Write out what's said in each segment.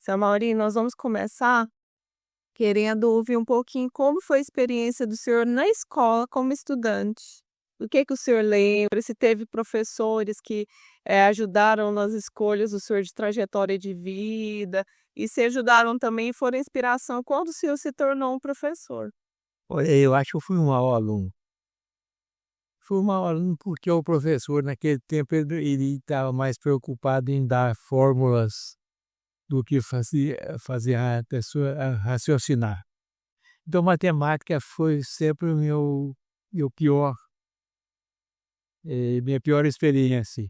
Seu Amaury, nós vamos começar querendo ouvir um pouquinho como foi a experiência do senhor na escola como estudante. O que o senhor lembra? Se teve professores que ajudaram nas escolhas do senhor de trajetória de vida e se ajudaram também e foram inspiração quando o senhor se tornou um professor. Olha, eu acho que eu fui um mau aluno. Fui um mau aluno porque o professor naquele tempo ele estava mais preocupado em dar fórmulas do que fazer a pessoa raciocinar. Então matemática foi sempre o meu pior, minha pior experiência.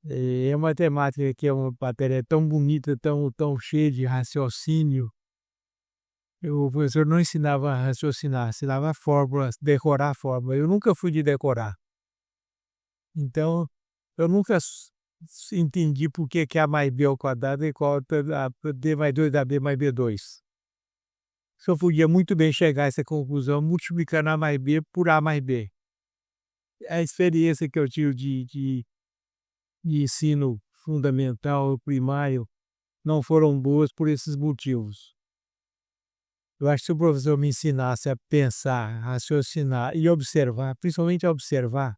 A matemática, que é uma matéria tão bonita, tão cheia de raciocínio, o professor não ensinava a raciocinar, ensinava fórmulas, decorar fórmulas. Eu nunca fui de decorar. Então, eu nunca entendi por que A mais B ao quadrado é igual a D mais 2 da B mais B2. Só podia muito bem chegar a essa conclusão multiplicando A mais B por A mais B. A experiência que eu tive de ensino fundamental, primário, não foram boas por esses motivos. Eu acho que se o professor me ensinasse a pensar, raciocinar e observar, principalmente a observar,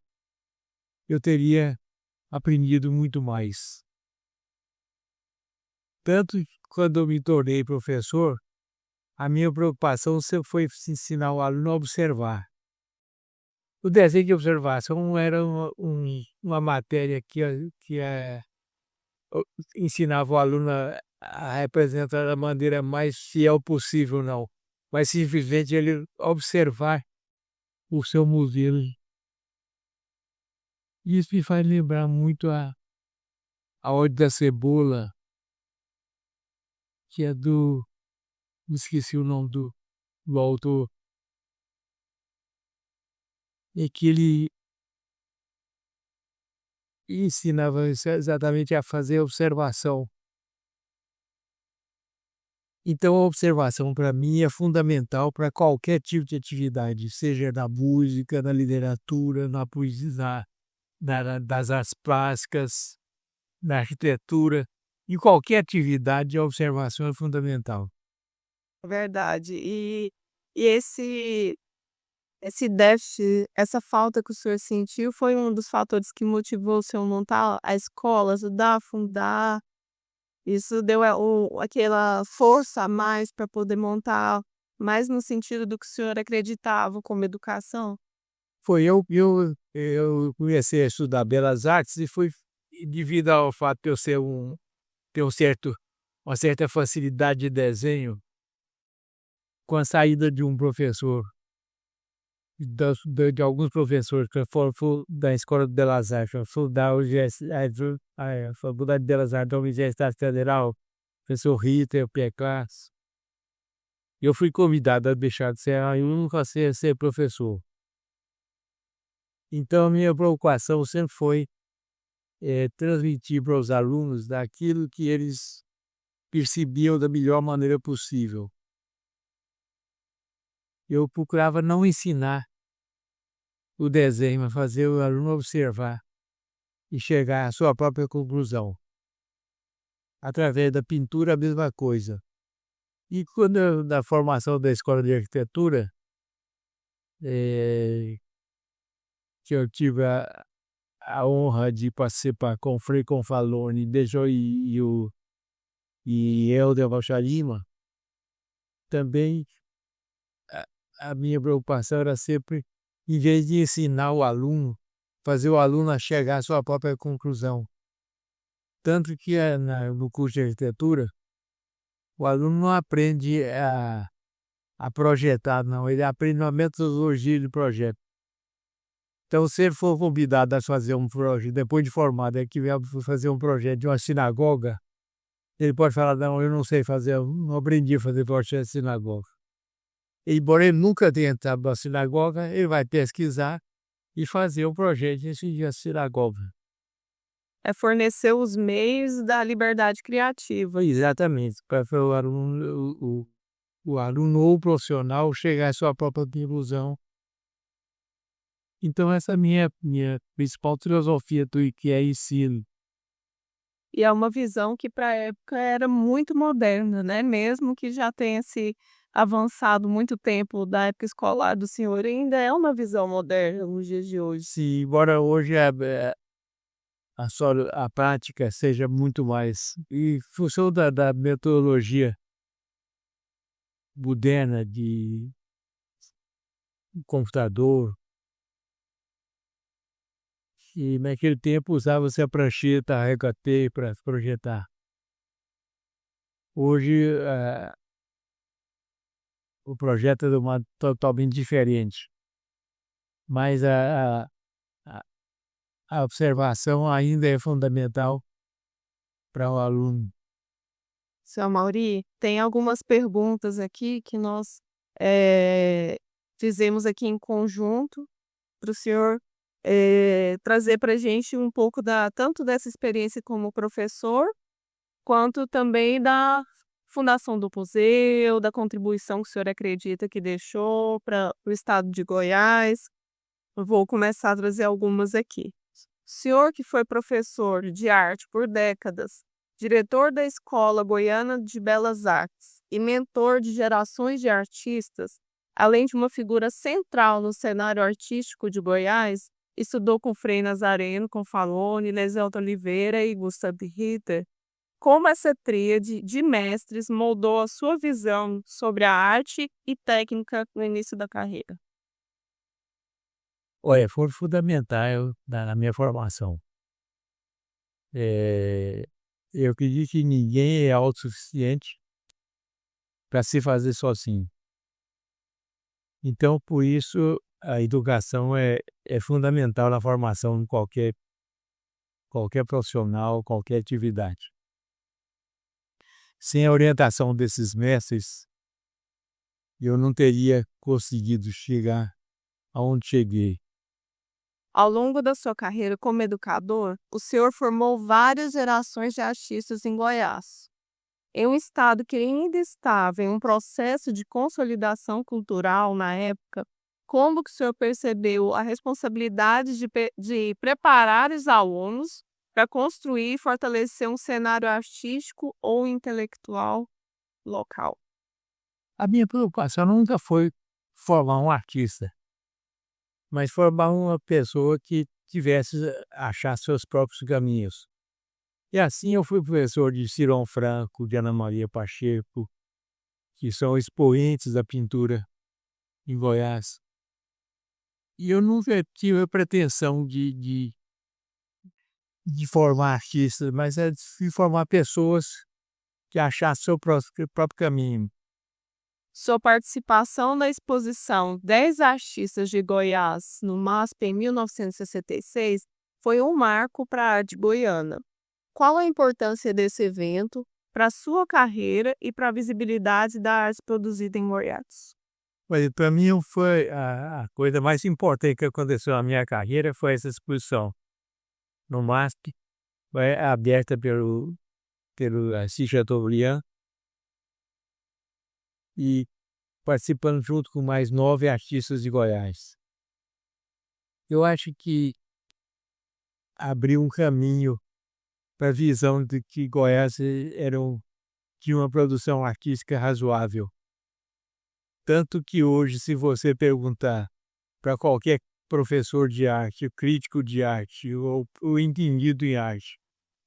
eu teria aprendido muito mais. Tanto que quando eu me tornei professor, a minha preocupação sempre foi ensinar o aluno a observar. O desenho de observação era uma matéria que ensinava o aluno a representar da maneira mais fiel possível, não. Mas simplesmente ele observar o seu modelo. Isso me faz lembrar muito a Ode da Cebola, que é esqueci o nome do autor, e que ele ensinava exatamente a fazer observação. Então a observação para mim é fundamental para qualquer tipo de atividade, seja na música, na literatura, na poesia, das artes plásticas, na arquitetura, em qualquer atividade a observação é fundamental. Verdade. E esse déficit, essa falta que o senhor sentiu foi um dos fatores que motivou o senhor montar a escola, ajudar a fundar? Isso deu aquela força a mais para poder montar, mais no sentido do que o senhor acreditava como educação? Foi eu comecei a estudar belas artes e fui, devido ao fato de eu ter uma certa facilidade de desenho, com a saída de um professor, de alguns professores que foram da Escola de Belas Artes, da a Faculdade de Belas Artes da Universidade Federal, professor Ritter, Piecas. Eu fui convidado a deixar de ser aluno a ser professor. Então, a minha preocupação sempre foi transmitir para os alunos daquilo que eles percebiam da melhor maneira possível. Eu procurava não ensinar o desenho, mas fazer o aluno observar e chegar à sua própria conclusão. Através da pintura, a mesma coisa. E quando na formação da Escola de Arquitetura, que eu tive a honra de participar com o Frei Confalone, Bejo e Helder Rocha Lima, também a minha preocupação era sempre, em vez de ensinar o aluno, fazer o aluno a chegar à sua própria conclusão. Tanto que no curso de arquitetura, o aluno não aprende a projetar, não, ele aprende uma metodologia de projeto. Então, se ele for convidado a fazer um projeto, depois de formado, ele quiser fazer um projeto de uma sinagoga, ele pode falar, não, eu não sei fazer, eu não aprendi a fazer projeto de sinagoga. Embora ele nunca tenha entrado na sinagoga, ele vai pesquisar e fazer o projeto de sinagoga. É fornecer os meios da liberdade criativa. Exatamente, para o aluno ou o profissional chegar à sua própria conclusão. Então essa é a minha principal filosofia do que é ensino. E é uma visão que para a época era muito moderna, né, mesmo que já tenha se avançado muito tempo da época escolar do senhor, ainda é uma visão moderna nos dias de hoje. Se embora hoje a prática seja muito mais em função da metodologia moderna de computador, e naquele tempo usava-se a prancheta, a régua T para projetar. Hoje, o projeto é de uma totalmente diferente, mas a a observação ainda é fundamental para o aluno. Seu Amaury, tem algumas perguntas aqui que nós eh, fizemos aqui em conjunto para o senhor trazer para a gente um pouco tanto dessa experiência como professor, quanto também da fundação do museu, da contribuição que o senhor acredita que deixou para o estado de Goiás. Eu vou começar a trazer algumas aqui. O senhor que foi professor de arte por décadas, diretor da Escola Goiana de Belas Artes e mentor de gerações de artistas, além de uma figura central no cenário artístico de Goiás, estudou com Frei Nazareno, com Falone, Leselto Oliveira e Gustav Ritter. Como essa tríade de mestres moldou a sua visão sobre a arte e técnica no início da carreira? Olha, foram fundamentais na minha formação. Eu acredito que ninguém é autossuficiente para se fazer sozinho. Então, por isso, a educação é fundamental na formação de qualquer profissional, qualquer atividade. Sem a orientação desses mestres, eu não teria conseguido chegar aonde cheguei. Ao longo da sua carreira como educador, o senhor formou várias gerações de artistas em Goiás. Em um estado que ainda estava em um processo de consolidação cultural na época, como que o senhor percebeu a responsabilidade de preparar os alunos para construir e fortalecer um cenário artístico ou intelectual local? A minha preocupação nunca foi formar um artista, mas formar uma pessoa que achar seus próprios caminhos. E assim eu fui professor de Cirão Franco, de Ana Maria Pacheco, que são expoentes da pintura em Goiás. E eu nunca tive a pretensão de formar artistas, mas de formar pessoas que achassem seu próprio caminho. Sua participação na exposição 10 Artistas de Goiás no MASP em 1966 foi um marco para a arte goiana. Qual a importância desse evento para a sua carreira e para a visibilidade da arte produzida em Goiás? Mas para mim foi a coisa mais importante que aconteceu na minha carreira foi essa exposição no MASP, aberta pelo Assis Chateaubriand, e participando junto com mais 9 artistas de Goiás. Eu acho que abriu um caminho para a visão de que Goiás tinha uma produção artística razoável. Tanto que hoje, se você perguntar para qualquer professor de arte, crítico de arte ou entendido em arte,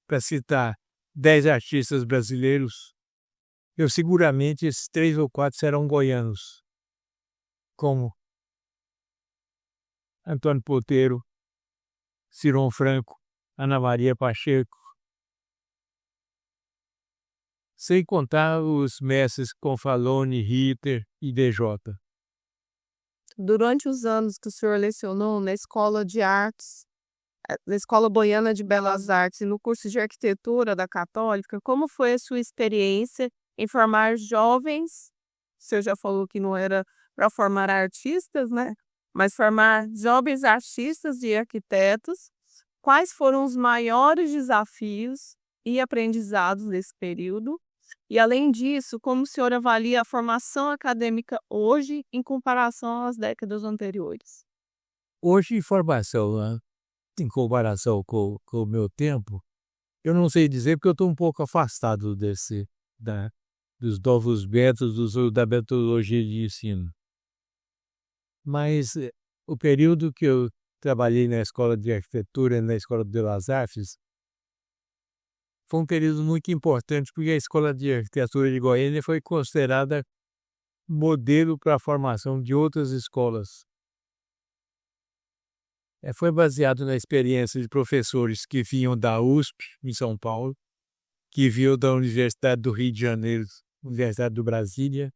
para citar 10 artistas brasileiros, seguramente esses 3 ou 4 serão goianos, como Antônio Poteiro, Cirão Franco, Ana Maria Pacheco, sem contar os mestres Confalone, Ritter e DJ. Durante os anos que o senhor lecionou na Escola de Artes, na Escola Goiana de Belas Artes e no curso de Arquitetura da Católica, como foi a sua experiência em formar jovens? O senhor já falou que não era para formar artistas, né? Mas formar jovens artistas e arquitetos. Quais foram os maiores desafios e aprendizados desse período? E, além disso, como o senhor avalia a formação acadêmica hoje em comparação às décadas anteriores? Hoje, formação, né, em comparação com o meu tempo, Eu não sei dizer porque eu estou um pouco afastado dos novos métodos da metodologia de ensino. Mas o período que eu trabalhei na Escola de Arquitetura e na Escola de Belas Artes foi um período muito importante porque a Escola de Arquitetura de Goiânia foi considerada modelo para a formação de outras escolas. Foi baseado na experiência de professores que vinham da USP, em São Paulo, que vinham da Universidade do Rio de Janeiro, Universidade do Brasília,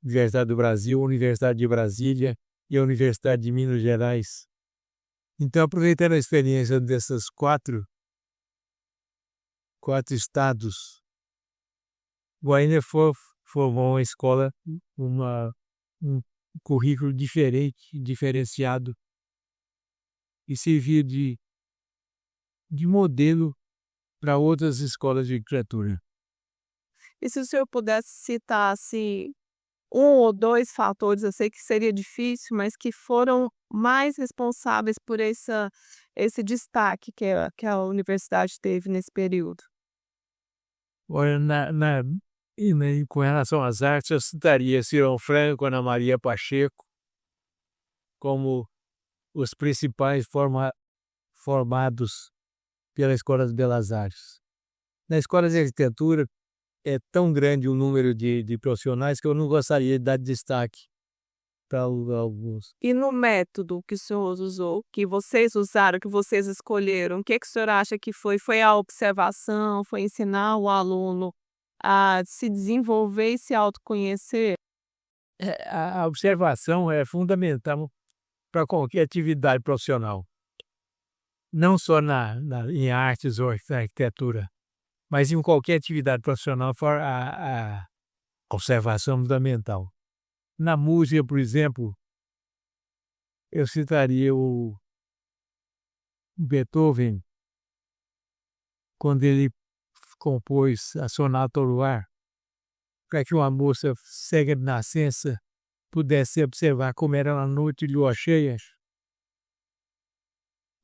Universidade do Brasil, Universidade de Brasília e a Universidade de Minas Gerais. Então, aproveitando a experiência dessas quatro estados, Goiânia formou uma escola, um currículo diferente, diferenciado, e serviu de modelo para outras escolas de arquitetura. E se o senhor pudesse citar, assim, um ou dois fatores, eu sei que seria difícil, mas que foram mais responsáveis por esse destaque que a universidade teve nesse período. Olha, com relação às artes, eu citaria Cirão Franco, Ana Maria Pacheco, como os principais formados pela Escola de Belas Artes. Na Escola de Arquitetura, é tão grande o número de profissionais que eu não gostaria de dar destaque para alguns. E no método que o senhor usou, que vocês usaram, que vocês escolheram, o que o senhor acha que foi? Foi a observação, foi ensinar o aluno a se desenvolver e se autoconhecer? A observação é fundamental para qualquer atividade profissional, não só em artes ou arquitetura, mas em qualquer atividade profissional, a observação é fundamental. Na música, por exemplo, eu citaria o Beethoven, quando ele compôs a Sonata ao Luar, para que uma moça cega de nascença pudesse observar como era na noite de lua cheia.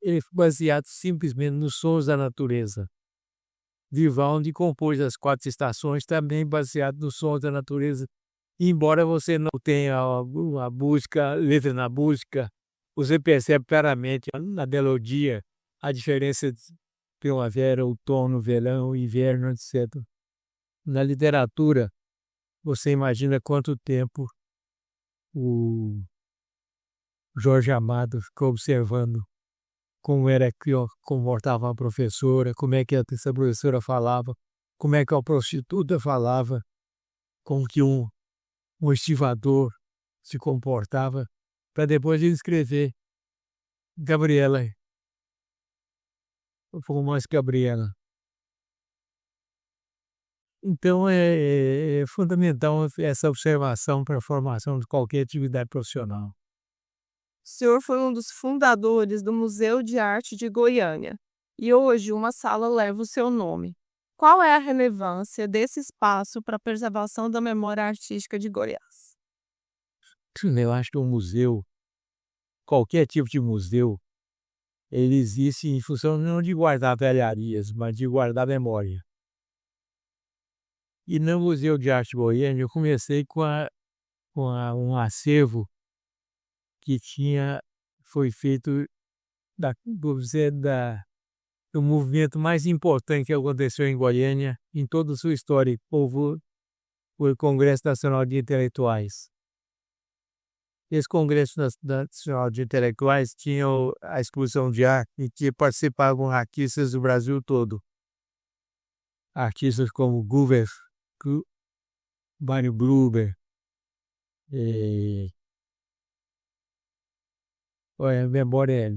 Ele foi baseado simplesmente nos sons da natureza. Vivaldi compôs as 4 estações também baseado nos sons da natureza. Embora você não tenha a letra na música, você percebe claramente na melodia a diferença de primavera, outono, verão, inverno, etc. Na literatura, você imagina quanto tempo o Jorge Amado ficou observando como era que comportava a professora, como é que essa professora falava, como é que a prostituta falava, como que um estivador se comportava, para depois ele escrever Gabriela, romance Gabriela. Então é fundamental essa observação para a formação de qualquer atividade profissional. O senhor foi um dos fundadores do Museu de Arte de Goiânia e hoje uma sala leva o seu nome. Qual é a relevância desse espaço para a preservação da memória artística de Goiás? Eu acho que um museu, qualquer tipo de museu, ele existe em função não de guardar velharias, mas de guardar memória. E no Museu de Arte de Goiânia eu comecei com um acervo que foi feito do movimento mais importante que aconteceu em Goiânia em toda a sua história, foi o Congresso Nacional de Intelectuais. Esse Congresso Nacional de Intelectuais tinha a exposição de arte em que participavam artistas do Brasil todo. Artistas como Guber, Mário Gruber, olha, a memória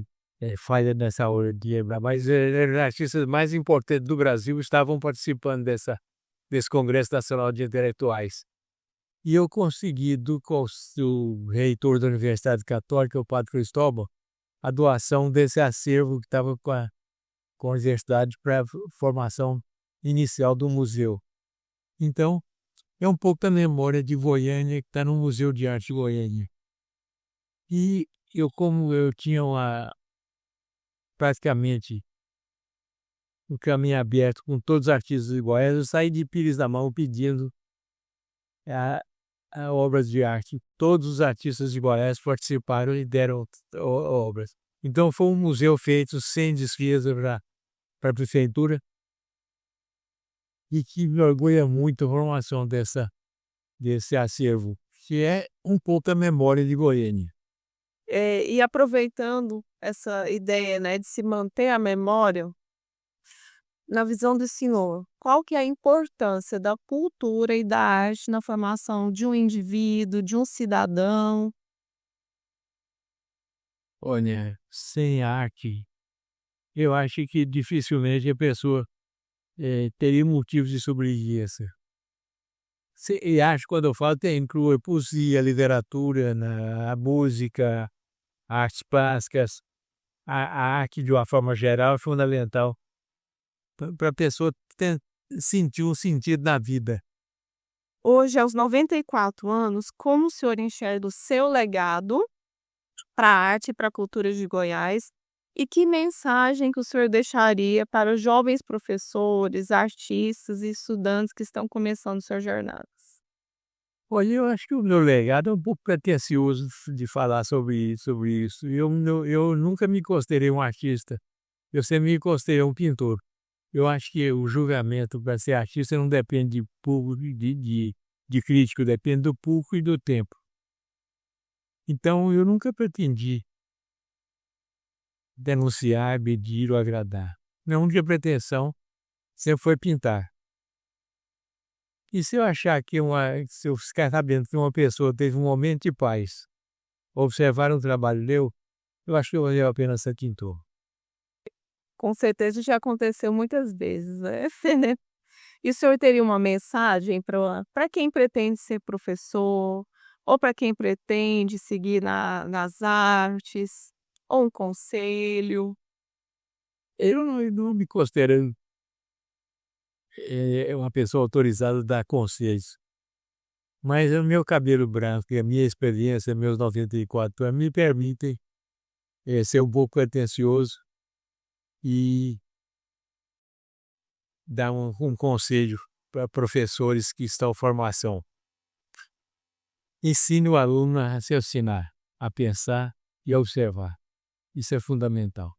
falha nessa hora de lembrar, mas os artistas mais importantes do Brasil estavam participando desse Congresso Nacional de Intelectuais. E eu consegui, o reitor da Universidade Católica, o Padre Cristóvão, a doação desse acervo que estava com a universidade para a formação inicial do museu. Então, é um pouco da memória de Goiânia que está no Museu de Arte de Goiânia. E como eu tinha praticamente um caminho aberto com todos os artistas de Goiás. Eu saí de Pires da Mão pedindo a, a obras de arte. Todos os artistas de Goiás participaram e deram obras. Então foi um museu feito sem despesa para a prefeitura e que me orgulha muito a formação desse acervo, que é um pouco a memória de Goiânia. E aproveitando essa ideia, né, de se manter a memória, na visão do senhor, qual que é a importância da cultura e da arte na formação de um indivíduo, de um cidadão? Olha, sem arte, eu acho que dificilmente a pessoa teria motivos de sobrevivência. E arte, quando eu falo, inclui a poesia, a literatura, a música, artes plásticas, a arte de uma forma geral é fundamental para a pessoa sentir um sentido na vida. Hoje, aos 94 anos, como o senhor enxerga o seu legado para a arte e para a cultura de Goiás? E que mensagem que o senhor deixaria para os jovens professores, artistas e estudantes que estão começando suas jornadas? Olha, eu acho que o meu legado é um pouco pretensioso de falar sobre isso. Eu nunca me considerei um artista, eu sempre me considerei um pintor. Eu acho que o julgamento para ser artista não depende de público, de crítico, depende do público e do tempo. Então, eu nunca pretendi denunciar, medir ou agradar. Minha única pretensão sempre foi pintar. E se eu achar se eu ficar sabendo que uma pessoa teve um momento de paz, observar um trabalho meu, eu acho que valeu a pena ser pintor. Com certeza já aconteceu muitas vezes, né? Né? E o senhor teria uma mensagem para quem pretende ser professor, ou para quem pretende seguir nas artes, ou um conselho? Eu não me considero uma pessoa autorizada a dar conselhos, mas o meu cabelo branco e a minha experiência, meus 94 anos, me permitem ser um pouco atencioso e dar um conselho para professores que estão em formação. Ensine o aluno a raciocinar, a pensar e a observar. Isso é fundamental.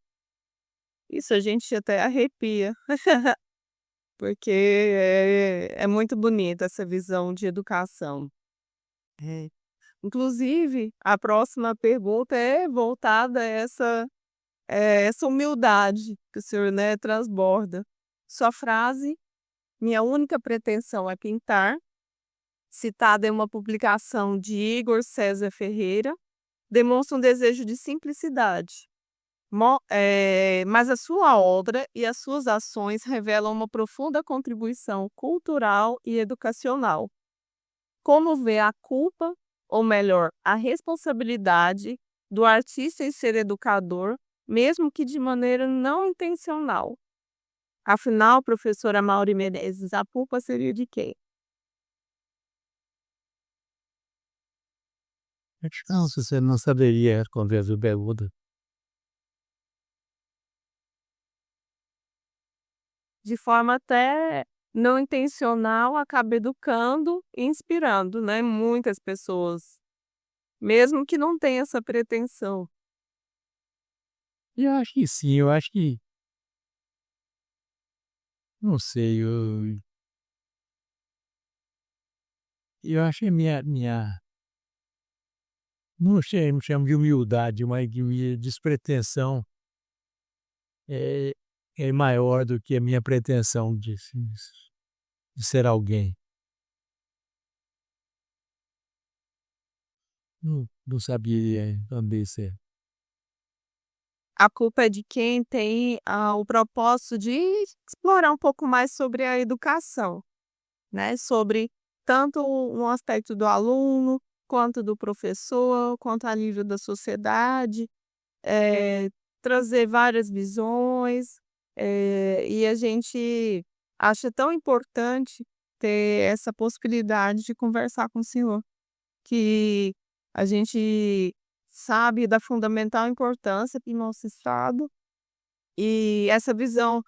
Isso a gente até arrepia, porque é muito bonita essa visão de educação. É. Inclusive, a próxima pergunta é voltada a essa humildade que o senhor, né, transborda. Sua frase, minha única pretensão é pintar, citada em uma publicação de Igor César Ferreira, demonstra um desejo de simplicidade. Mas a sua obra e as suas ações revelam uma profunda contribuição cultural e educacional. Como vê a culpa, ou melhor, a responsabilidade do artista em ser educador, mesmo que de maneira não intencional? Afinal, professora Mauri Menezes, a culpa seria de quem? Não, se você não saberia responder essa pergunta. De forma até não intencional, acaba educando e inspirando, né, muitas pessoas, mesmo que não tenha essa pretensão. E eu acho que sim, eu acho que, não sei, eu acho que não sei, não chamo de humildade, mas de minha despretensão é, é maior do que a minha pretensão de ser alguém. Não sabia também ser. A culpa é de quem tem o propósito de explorar um pouco mais sobre a educação, né? Sobre tanto um aspecto do aluno, quanto do professor, quanto a nível da sociedade, trazer várias visões, e a gente acha tão importante ter essa possibilidade de conversar com o senhor, que a gente sabe da fundamental importância para o nosso estado, e essa visão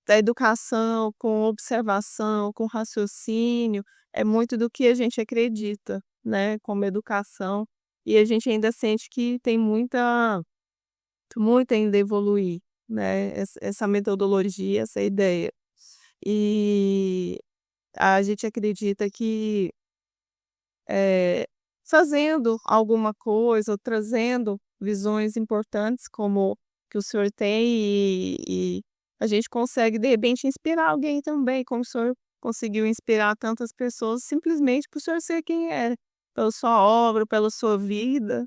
da educação com observação, com raciocínio, é muito do que a gente acredita, né, como educação, e a gente ainda sente que tem muito ainda a evoluir, né, essa metodologia, essa ideia. E a gente acredita que, eh, fazendo alguma coisa ou trazendo visões importantes como que o senhor tem e a gente consegue de repente inspirar alguém também, como o senhor conseguiu inspirar tantas pessoas simplesmente por o senhor ser quem é, pela sua obra, pela sua vida,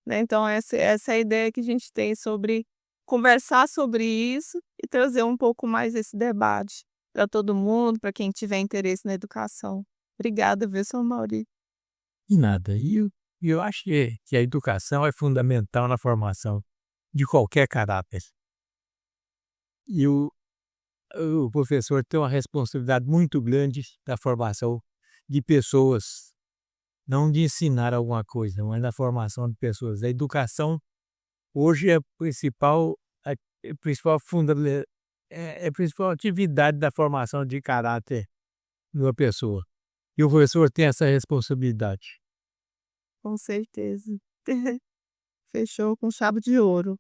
né, então essa é a ideia que a gente tem sobre conversar sobre isso e trazer um pouco mais esse debate para todo mundo, para quem tiver interesse na educação. Obrigada, viu, seu Maurício. E nada. E eu acho que a educação é fundamental na formação de qualquer caráter. E o professor tem uma responsabilidade muito grande da formação de pessoas, não de ensinar alguma coisa, mas da formação de pessoas. A educação hoje é a principal atividade da formação de caráter de uma pessoa. E o professor tem essa responsabilidade. Com certeza. Fechou com chave de ouro.